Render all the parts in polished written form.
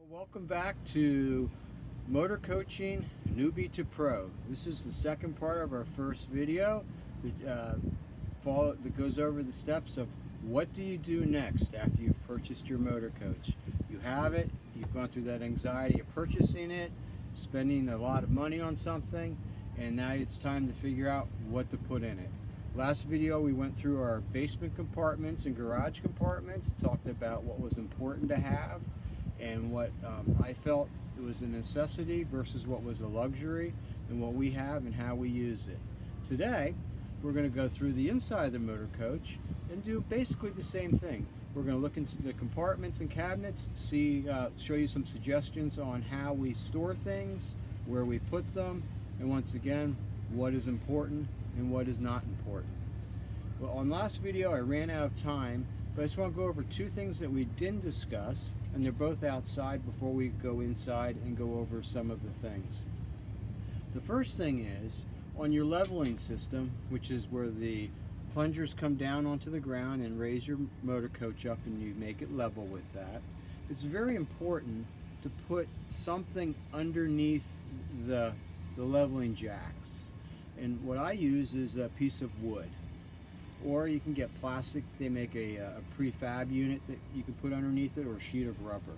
Welcome back to Motor Coaching Newbie to Pro. This is the second part of our first video that goes over the steps of what do you do next after you've purchased your motor coach. You have it, you've gone through that anxiety of purchasing it, spending a lot of money on something, and now it's time to figure out what to put in it. Last video we went through our basement compartments and garage compartments, talked about what was important to have and what I felt it was a necessity versus what was a luxury, and what we have and how we use it. Today we're going to go through the inside of the motor coach and do basically the same thing. We're going to look into the compartments and cabinets, show you some suggestions on how we store things, where we put them, and once again what is important and what is not important. Well, on last video I ran out of time, but I just want to go over two things that we didn't discuss, and they're both outside before we go inside and go over some of the things. The first thing is on your leveling system, which is where the plungers come down onto the ground and raise your motor coach up and you make it level with that. It's very important to put something underneath the leveling jacks. And what I use is a piece of wood. Or you can get plastic. They make a prefab unit that you can put underneath it, or a sheet of rubber.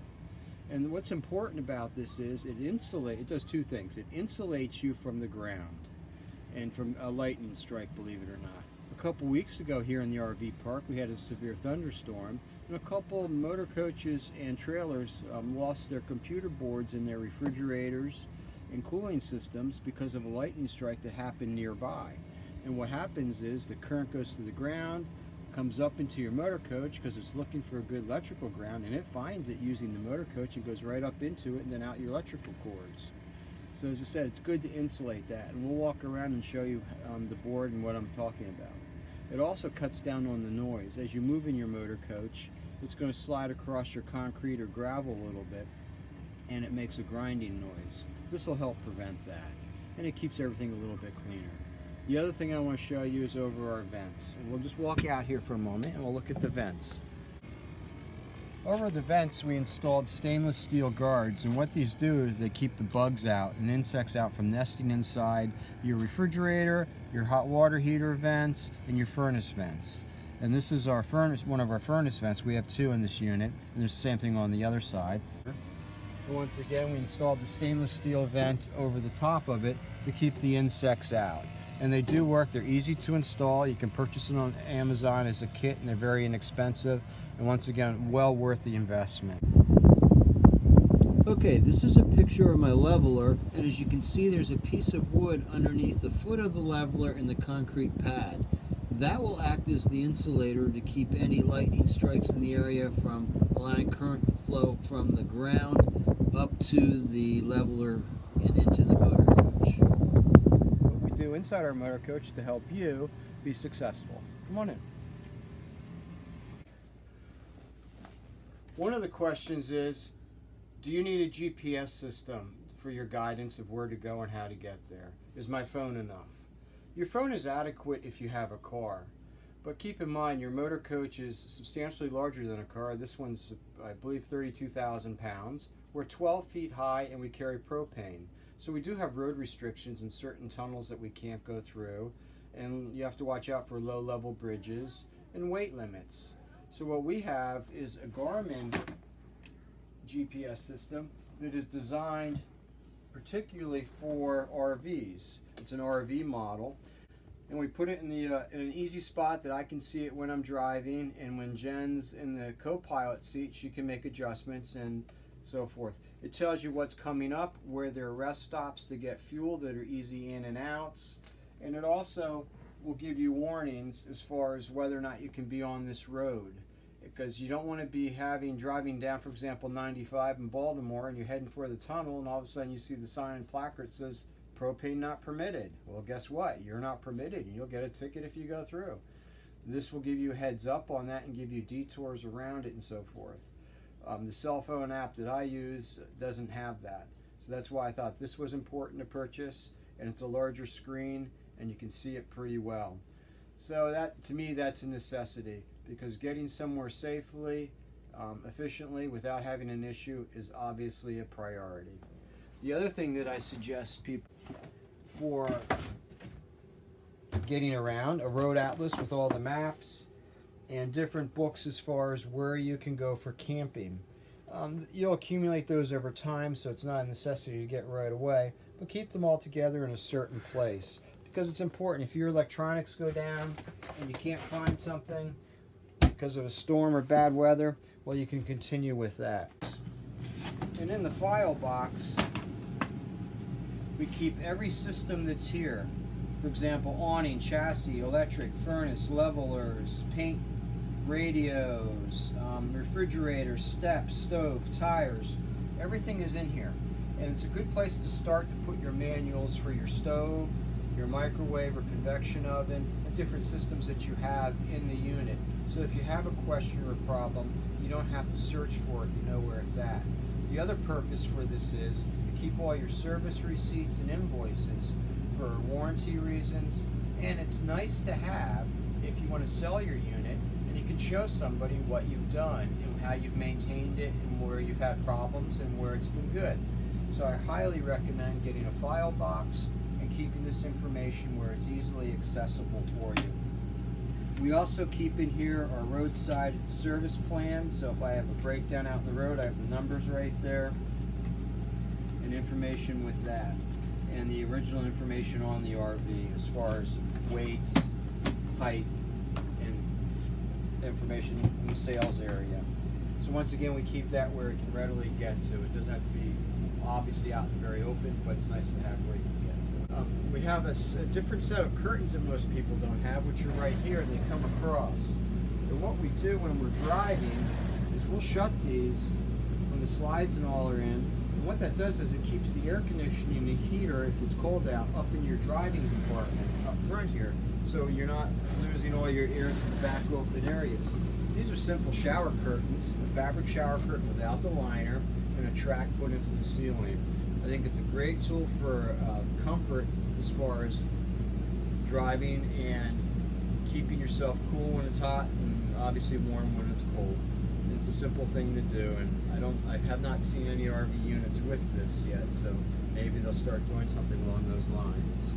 And what's important about this is it does two things. It insulates you from the ground and from a lightning strike, believe it or not. A couple weeks ago here in the RV park we had a severe thunderstorm, and a couple motor coaches and trailers lost their computer boards and their refrigerators and cooling systems because of a lightning strike that happened nearby. And what happens is the current goes to the ground, comes up into your motor coach because it's looking for a good electrical ground, and it finds it using the motor coach and goes right up into it and then out your electrical cords. So as I said, it's good to insulate that, and we'll walk around and show you the board and what I'm talking about. It also cuts down on the noise. As you move in your motor coach, it's going to slide across your concrete or gravel a little bit, and it makes a grinding noise. This will help prevent that, and it keeps everything a little bit cleaner. The other thing I want to show you is over our vents, and we'll just walk out here for a moment and we'll look at the vents. Over the vents we installed stainless steel guards, and what these do is they keep the bugs out and insects out from nesting inside your refrigerator, your hot water heater vents, and your furnace vents. And this is our furnace, one of our furnace vents. We have two in this unit, and there's the same thing on the other side. And once again we installed the stainless steel vent over the top of it to keep the insects out. And they do work. They're easy to install. You can purchase them on Amazon as a kit, and they're very inexpensive, and once again well worth the investment. Okay, this is a picture of my leveler, and as you can see there's a piece of wood underneath the foot of the leveler in the concrete pad. That will act as the insulator to keep any lightning strikes in the area from allowing current to flow from the ground up to the leveler and into the motor coach. Inside our motor coach to help you be successful. Come on in. One of the questions is, do you need a GPS system for your guidance of where to go and how to get there? Is my phone enough? Your phone is adequate if you have a car, but keep in mind your motor coach is substantially larger than a car. This one's, I believe, 32,000 pounds. We're 12 feet high and we carry propane. So we do have road restrictions in certain tunnels that we can't go through, and you have to watch out for low-level bridges and weight limits. So what we have is a Garmin GPS system that is designed particularly for RVs. It's an RV model, and we put it in an easy spot that I can see it when I'm driving, and when Jen's in the co-pilot seat she can make adjustments and so forth. It tells you what's coming up, where there are rest stops to get fuel that are easy in and outs, and it also will give you warnings as far as whether or not you can be on this road, because you don't want to be driving down, for example, 95 in Baltimore, and you're heading for the tunnel, and all of a sudden you see the sign and placard that says propane not permitted. Well, guess what? You're not permitted, and you'll get a ticket if you go through. This will give you a heads up on that and give you detours around it and so forth. The cell phone app that I use doesn't have that. So that's why I thought this was important to purchase, and it's a larger screen and you can see it pretty well. So that, to me, that's a necessity, because getting somewhere safely efficiently without having an issue is obviously a priority. The other thing that I suggest people for getting around, a road atlas with all the maps and different books as far as where you can go for camping. You'll accumulate those over time, so it's not a necessity to get right away, but keep them all together in a certain place, because it's important. If your electronics go down and you can't find something because of a storm or bad weather, well, you can continue with that. And in the file box, we keep every system that's here. For example, awning, chassis, electric, furnace, levelers, paint, radios, refrigerator, steps, stove, tires. Everything is in here. And it's a good place to start to put your manuals for your stove, your microwave or convection oven, and different systems that you have in the unit. So if you have a question or a problem, you don't have to search for it, you know where it's at. The other purpose for this is to keep all your service receipts and invoices for warranty reasons, and it's nice to have if you want to sell your unit and you can show somebody what you've done and how you've maintained it and where you've had problems and where it's been good. So I highly recommend getting a file box and keeping this information where it's easily accessible for you. We also keep in here our roadside service plan, so if I have a breakdown out in the road, I have the numbers right there and information with that, and the original information on the RV as far as weights, height, and information from the sales area. So once again, we keep that where it can readily get to. It doesn't have to be obviously out and very open, but it's nice to have where you can get to. We have a different set of curtains that most people don't have, which are right here, and they come across. And what we do when we're driving is we'll shut these when the slides and all are in. And what that does is it keeps the air conditioning and heater, if it's cold out, up in your driving compartment up front here, so you're not losing all your air to the back open areas. These are simple shower curtains, a fabric shower curtain without the liner, and a track put into the ceiling. I think it's a great tool for comfort as far as driving and keeping yourself cool when it's hot and obviously warm when it's cold. It's a simple thing to do, and I have not seen any RV units with this yet, so maybe they'll start doing something along those lines.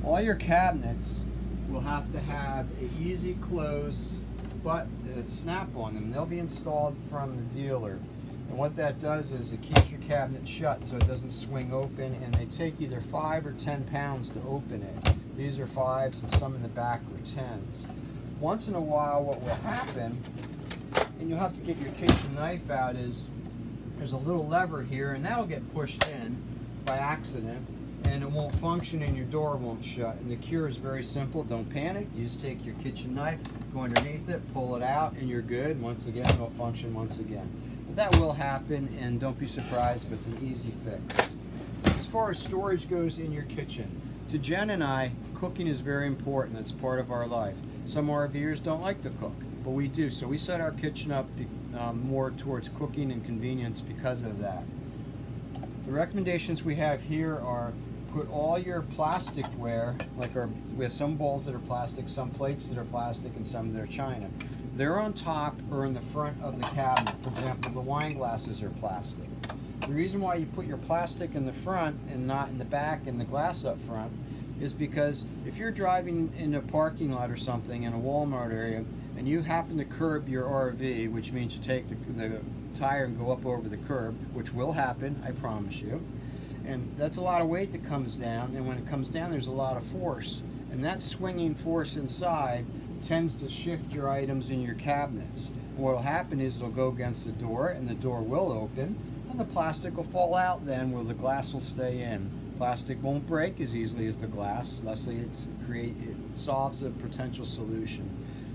All your cabinets will have to have an easy close button, snap on them. They'll be installed from the dealer. And what that does is it keeps your cabinet shut so it doesn't swing open, and they take either 5 or 10 pounds to open it. These are 5s and some in the back are 10s. Once in a while what will happen, and you'll have to get your kitchen knife out, is there's a little lever here and that'll get pushed in by accident and it won't function and your door won't shut. And the cure is very simple. Don't panic. You just take your kitchen knife, go underneath it, pull it out, and you're good. Once again, it'll function once again. That will happen, and don't be surprised, but it's an easy fix. As far as storage goes in your kitchen, to Jen and I, cooking is very important. It's part of our life. Some RVers don't like to cook, but we do. So we set our kitchen up more towards cooking and convenience because of that. The recommendations we have here are put all your plasticware, we have some bowls that are plastic, some plates that are plastic, and some that are china. They're on top or in the front of the cabinet. For example, the wine glasses are plastic. The reason why you put your plastic in the front and not in the back and the glass up front is because if you're driving in a parking lot or something in a Walmart area and you happen to curb your RV, which means you take the tire and go up over the curb, which will happen, I promise you, and that's a lot of weight that comes down, and when it comes down there's a lot of force, and that swinging force inside tends to shift your items in your cabinets. And what will happen is it'll go against the door, and the door will open, and the plastic will fall out then where the glass will stay in. Plastic won't break as easily as the glass, thusly it solves a potential solution.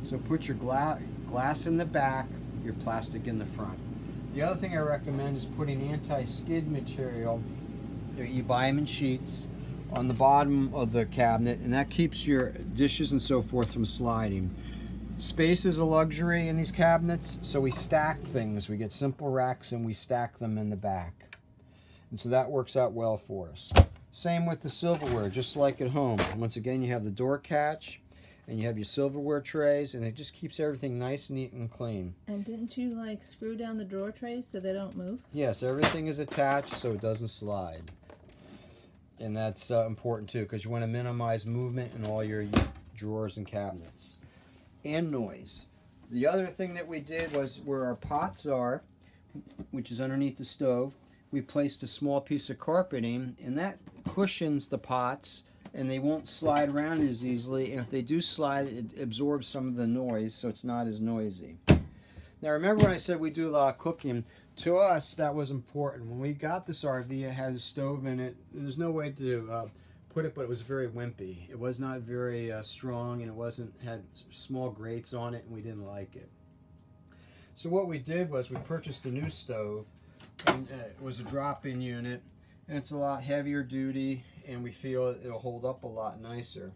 So put your glass in the back, your plastic in the front. The other thing I recommend is putting anti-skid material. You buy them in sheets on the bottom of the cabinet, and that keeps your dishes and so forth from sliding. Space is a luxury in these cabinets, so we stack things. We get simple racks and we stack them in the back. And so that works out well for us. Same with the silverware, just like at home. Once again, you have the door catch, and you have your silverware trays, and it just keeps everything nice, neat, and clean. And didn't you like screw down the drawer trays so they don't move? Yes, everything is attached so it doesn't slide. And that's important too, because you want to minimize movement in all your drawers and cabinets. And noise. The other thing that we did was where our pots are, which is underneath the stove, we placed a small piece of carpeting, and that cushions the pots, and they won't slide around as easily. And if they do slide, it absorbs some of the noise, so it's not as noisy. Now remember when I said we do a lot of cooking? To us, that was important. When we got this RV, it had a stove in it. There's no way to put it, but it was very wimpy. It was not very strong, and it had small grates on it, and we didn't like it. So what we did was we purchased a new stove, and it was a drop-in unit, and it's a lot heavier duty, and we feel it'll hold up a lot nicer.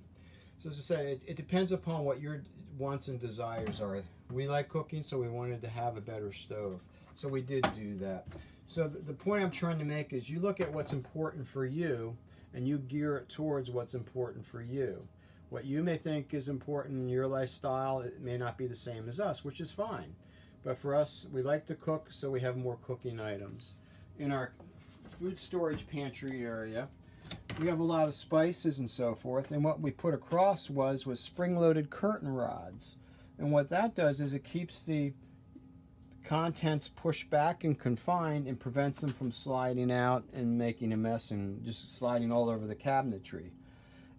So as I said, it depends upon what your wants and desires are. We like cooking, so we wanted to have a better stove. So we did do that. So the point I'm trying to make is you look at what's important for you, and you gear it towards what's important for you. What you may think is important in your lifestyle, it may not be the same as us, which is fine. But for us, we like to cook, so we have more cooking items. In our food storage pantry area, we have a lot of spices and so forth, and what we put across was spring-loaded curtain rods. And what that does is it keeps the contents pushed back and confined and prevents them from sliding out and making a mess and just sliding all over the cabinetry.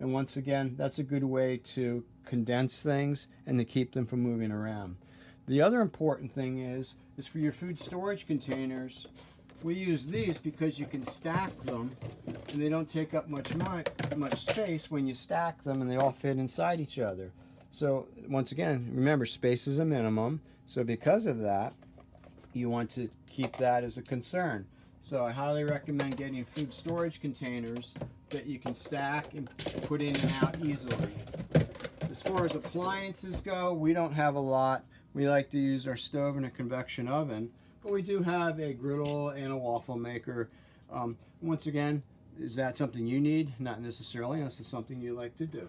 And once again, that's a good way to condense things and to keep them from moving around. The other important thing is for your food storage containers. We use these because you can stack them and they don't take up much space when you stack them, and they all fit inside each other. So once again, remember, space is a minimum. So because of that, you want to keep that as a concern. So I highly recommend getting food storage containers that you can stack and put in and out easily. As far as appliances go, we don't have a lot. We like to use our stove and a convection oven, but we do have a griddle and a waffle maker. Once again, is that something you need? Not necessarily, unless it's something you like to do.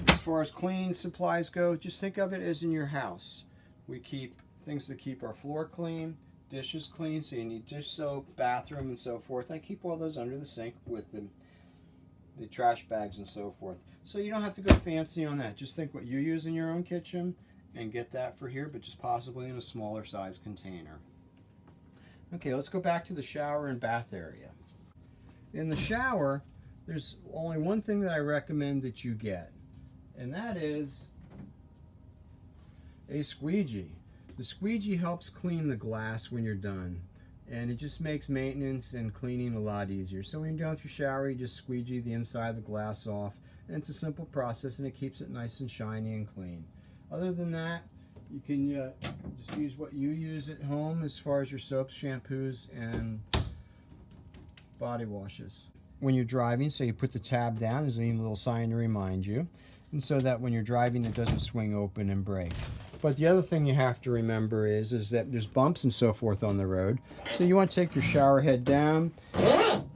As far as cleaning supplies go, just think of it as in your house. We keep things to keep our floor clean, dishes clean, so you need dish soap, bathroom, and so forth. I keep all those under the sink with the trash bags and so forth. So you don't have to go fancy on that. Just think what you use in your own kitchen and get that for here, but just possibly in a smaller size container. Okay, let's go back to the shower and bath area. In the shower, there's only one thing that I recommend that you get, and that is a squeegee. The squeegee helps clean the glass when you're done, and it just makes maintenance and cleaning a lot easier. So when you're done with your shower, you just squeegee the inside of the glass off, and it's a simple process, and it keeps it nice and shiny and clean. Other than that, you can just use what you use at home as far as your soaps, shampoos, and body washes. When you're driving, so you put the tab down, there's even a little sign to remind you, and so that when you're driving it doesn't swing open and break. But the other thing you have to remember is that there's bumps and so forth on the road. So you want to take your shower head down,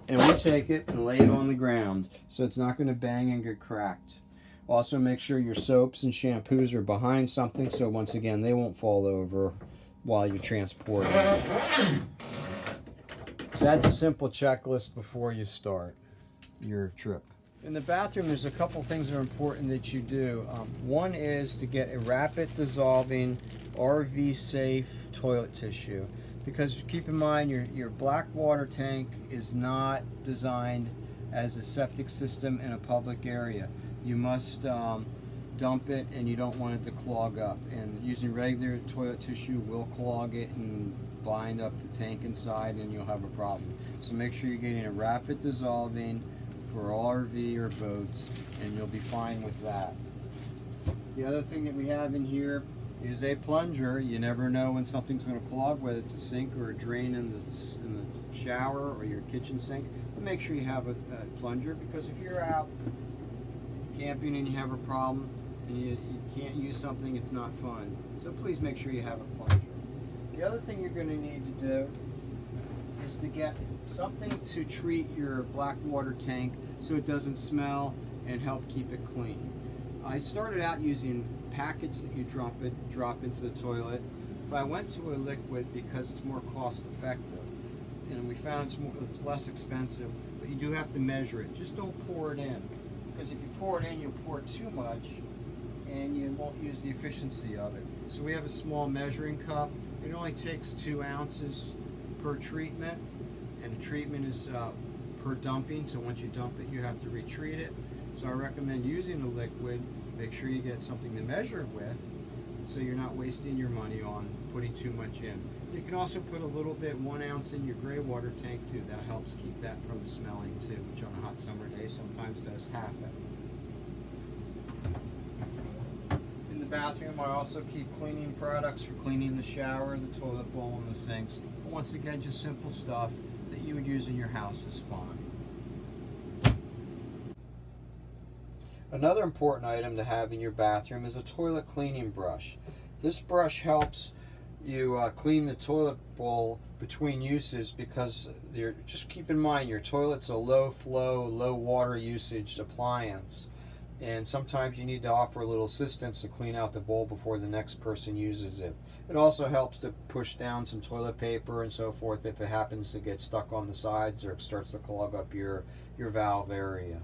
and we take it and lay it on the ground so it's not going to bang and get cracked. Also make sure your soaps and shampoos are behind something, so once again they won't fall over while you're transporting. So that's a simple checklist before you start your trip. In the bathroom, there's a couple things that are important that you do. One is to get a rapid dissolving RV safe toilet tissue, because keep in mind your black water tank is not designed as a septic system in a public area. You must dump it, and you don't want it to clog up, and using regular toilet tissue will clog it and bind up the tank inside, and you'll have a problem. So make sure you're getting a rapid dissolving for RV or boats, and you'll be fine with that. The other thing that we have in here is a plunger. You never know when something's going to clog, whether it's a sink or a drain in the shower or your kitchen sink. But make sure you have a plunger, because if you're out camping and you have a problem and you can't use something, it's not fun. So please make sure you have a plunger. The other thing you're going to need to do is to get something to treat your black water tank so it doesn't smell and help keep it clean. I started out using packets that you drop into the toilet, but I went to a liquid because it's more cost effective, and we found it's less expensive, but you do have to measure it. Just don't pour it in, because if you pour it in, you'll pour too much and you won't use the efficiency of it. So we have a small measuring cup. It only takes 2 ounces per treatment, and the treatment is per dumping, so once you dump it, you have to retreat it. So I recommend using a liquid. Make sure you get something to measure with, so you're not wasting your money on putting too much in. You can also put a little bit, 1 ounce, in your gray water tank too. That helps keep that from smelling too, which on a hot summer day sometimes does happen. In the bathroom, I also keep cleaning products for cleaning the shower, the toilet bowl, and the sinks. Once again, just simple stuff that you would use in your house is fine. Another important item to have in your bathroom is a toilet cleaning brush. This brush helps you clean the toilet bowl between uses, because just keep in mind your toilet's a low flow, low water usage appliance, and sometimes you need to offer a little assistance to clean out the bowl before the next person uses it. It also helps to push down some toilet paper and so forth if it happens to get stuck on the sides or it starts to clog up your valve area.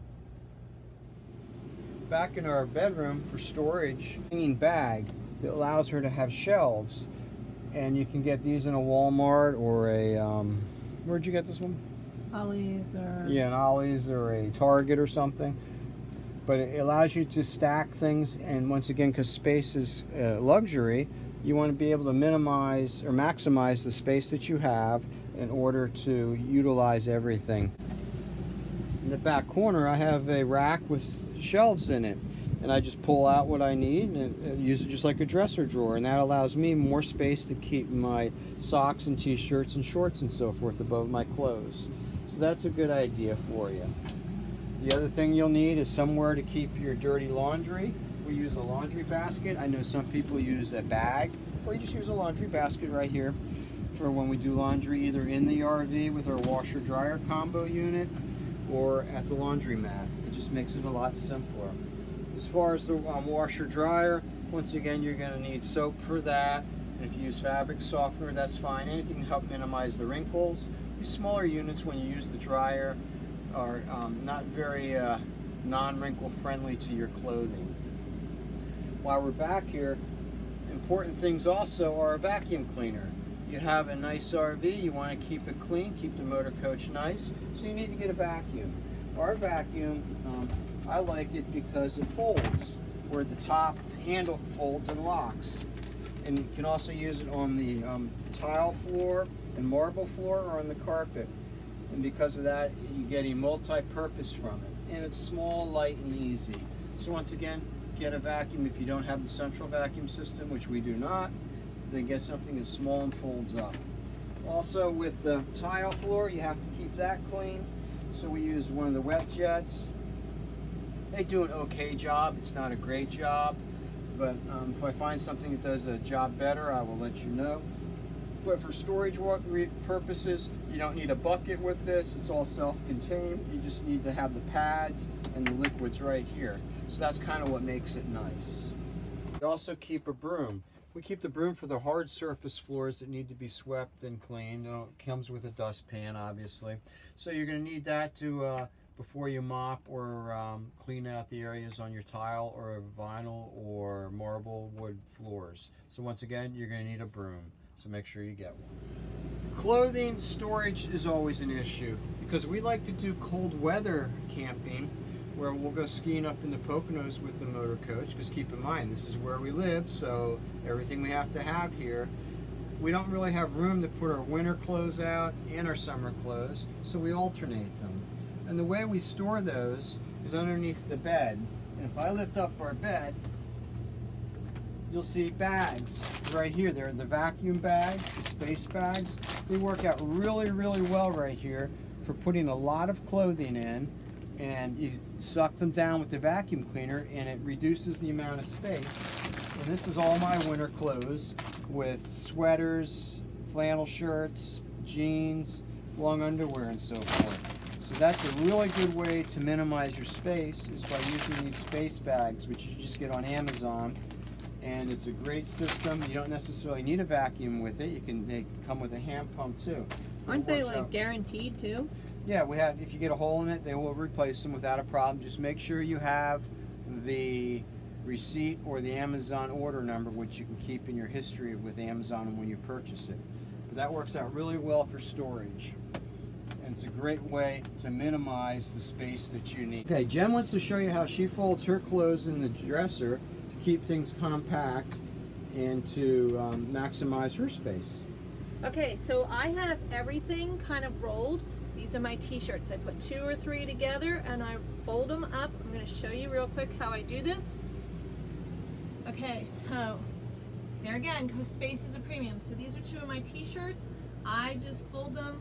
Back in our bedroom for storage, cleaning bag that allows her to have shelves, and you can get these in a Walmart or a where'd you get this one? Ollie's or Yeah, an Ollie's or a Target or something. But it allows you to stack things, and once again, because space is luxury, you want to be able to minimize or maximize the space that you have in order to utilize everything. In the back corner, I have a rack with shelves in it, and I just pull out what I need and use it just like a dresser drawer, and that allows me more space to keep my socks and t-shirts and shorts and so forth above my clothes. So that's a good idea for you. The other thing you'll need is somewhere to keep your dirty laundry. We use a laundry basket. I know some people use a bag, or you just use a laundry basket right here for when we do laundry, either in the RV with our washer dryer combo unit or at the laundromat. It just makes it a lot simpler. As far as the washer dryer, once again, you're going to need soap for that. And if you use fabric softener, that's fine. Anything to help minimize the wrinkles. These smaller units, when you use the dryer, are not very non-wrinkle friendly to your clothing. While we're back here, important things also are a vacuum cleaner. You have a nice RV, you want to keep it clean, keep the motor coach nice, so you need to get a vacuum. Our vacuum, I like it because it folds, where the top handle folds and locks. And you can also use it on the tile floor and marble floor, or on the carpet. And because of that, you get a multi-purpose from it. And it's small, light, and easy. So once again, get a vacuum. If you don't have the central vacuum system, which we do not, then get something that's small and folds up. Also, with the tile floor, you have to keep that clean. So we use one of the wet jets. They do an okay job. It's not a great job, but if I find something that does a job better, I will let you know. But for storage purposes, you don't need a bucket with this. It's all self-contained. You just need to have the pads and the liquids right here. So that's kind of what makes it nice. We also keep a broom. We keep the broom for the hard surface floors that need to be swept and cleaned. It comes with a dustpan, obviously. So you're going to need that to before you mop or clean out the areas on your tile or vinyl or marble wood floors. So once again, you're going to need a broom. So make sure you get one. Clothing storage is always an issue, because we like to do cold weather camping, where we'll go skiing up in the Poconos with the motor coach, because keep in mind, this is where we live, so everything we have to have here. We don't really have room to put our winter clothes out and our summer clothes, so we alternate them. And the way we store those is underneath the bed. And if I lift up our bed, you'll see bags right here. They're the vacuum bags, the space bags. They work out really, really well right here for putting a lot of clothing in, and you suck them down with the vacuum cleaner and it reduces the amount of space. And this is all my winter clothes, with sweaters, flannel shirts, jeans, long underwear, and so forth. So that's a really good way to minimize your space, is by using these space bags, which you just get on Amazon. And it's a great system. You don't necessarily need a vacuum with it. They come with a hand pump too. Aren't they like guaranteed too? Yeah, if you get a hole in it, they will replace them without a problem. Just make sure you have the receipt or the Amazon order number, which you can keep in your history with Amazon when you purchase it. But that works out really well for storage. And it's a great way to minimize the space that you need. Okay, Jen wants to show you how she folds her clothes in the dresser to keep things compact and to maximize her space. Okay, so I have everything kind of rolled. These are my t-shirts. I put 2 or 3 together and I fold them up. I'm going to show you real quick how I do this. Okay, so there again, because space is a premium. So these are 2 of my t-shirts. I just fold them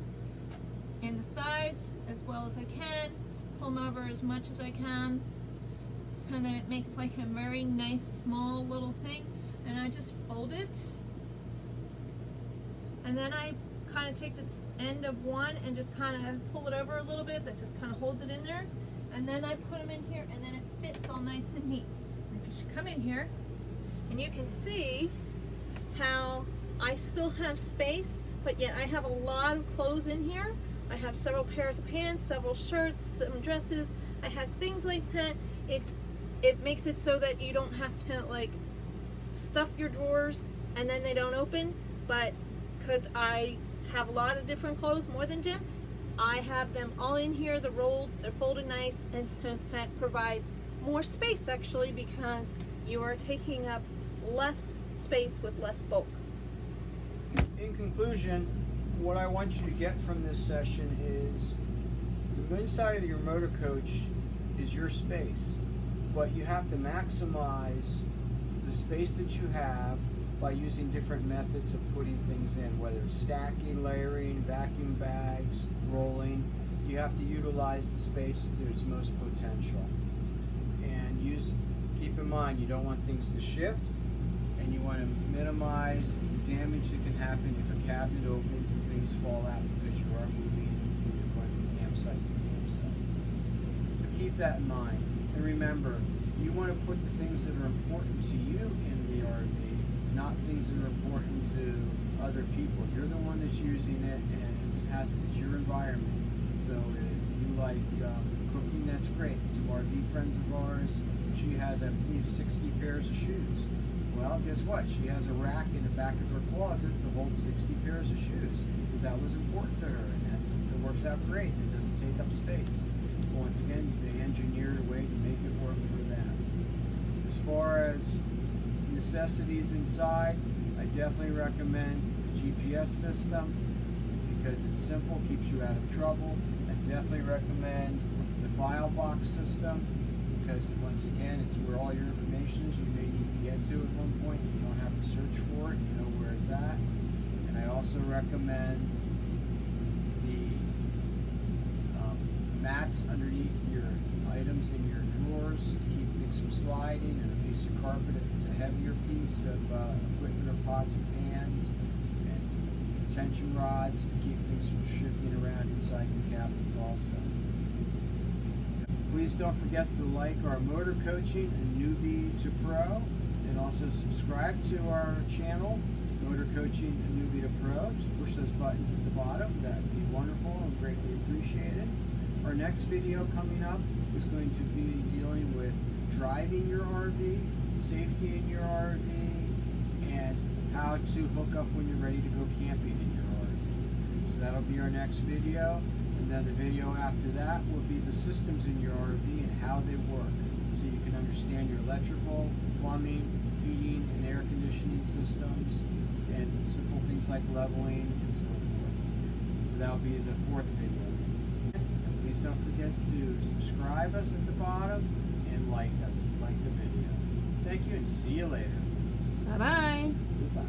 in the sides as well as I can, pull them over as much as I can, so that it makes like a very nice small little thing, and I just fold it, and then I kind of take the end of one and just kind of pull it over a little bit. That just kind of holds it in there, and then I put them in here, and then it fits all nice and neat. And if you should come in here, and you can see how I still have space, but yet I have a lot of clothes in here. I have several pairs of pants, several shirts, some dresses. I have things like that. It makes it so that you don't have to like stuff your drawers and then they don't open. But because I have a lot of different clothes, more than Jim, I have them all in here. They're rolled, they're folded nice, and so that provides more space actually, because you are taking up less space with less bulk. In conclusion, what I want you to get from this session is the inside of your motor coach is your space, but you have to maximize the space that you have by using different methods of putting things in, whether it's stacking, layering, vacuum bags, rolling. You have to utilize the space to its most potential. And keep in mind, you don't want things to shift, and you want to minimize the damage that can happen if a cabinet opens and things fall out because you are moving and you're going from campsite to campsite. So keep that in mind. And remember, you want to put the things that are important to you in the RV, not things that are important to other people. You're the one that's using it, and it's your environment. So if you like cooking, that's great. Some RV friends of ours, she has, I believe, 60 pairs of shoes. Well, guess what? She has a rack in the back of her closet to hold 60 pairs of shoes, because that was important to her, and it works out great. It doesn't take up space. Once again, they engineered a way to make it work for them. As far as necessities inside, I definitely recommend the GPS system because it's simple, keeps you out of trouble. I definitely recommend the file box system because, once again, it's where all your information is. You may need to get to at one point. You don't have to search for it. You know where it's at. And I also recommend the mats underneath your items in your drawers to keep things from sliding, and a piece of carpet if it's a heavier piece of equipment or pots and pans, and tension rods to keep things from shifting around inside your cabinets also. Please don't forget to like our motor coaching and newbie to pro, and also subscribe to our channel, motor coaching and newbie to pro. Just push those buttons at the bottom. That would be wonderful and greatly appreciated. Our next video coming up is going to be dealing with driving your RV, safety in your RV, and how to hook up when you're ready to go camping in your RV. So that'll be our next video. And then the video after that will be the systems in your RV and how they work, so you can understand your electrical, plumbing, heating, and air conditioning systems, and simple things like leveling and so forth. So that'll be the 4th video. And please don't forget to subscribe us at the bottom and like us, like the video. Thank you, and see you later. Bye-bye. Goodbye.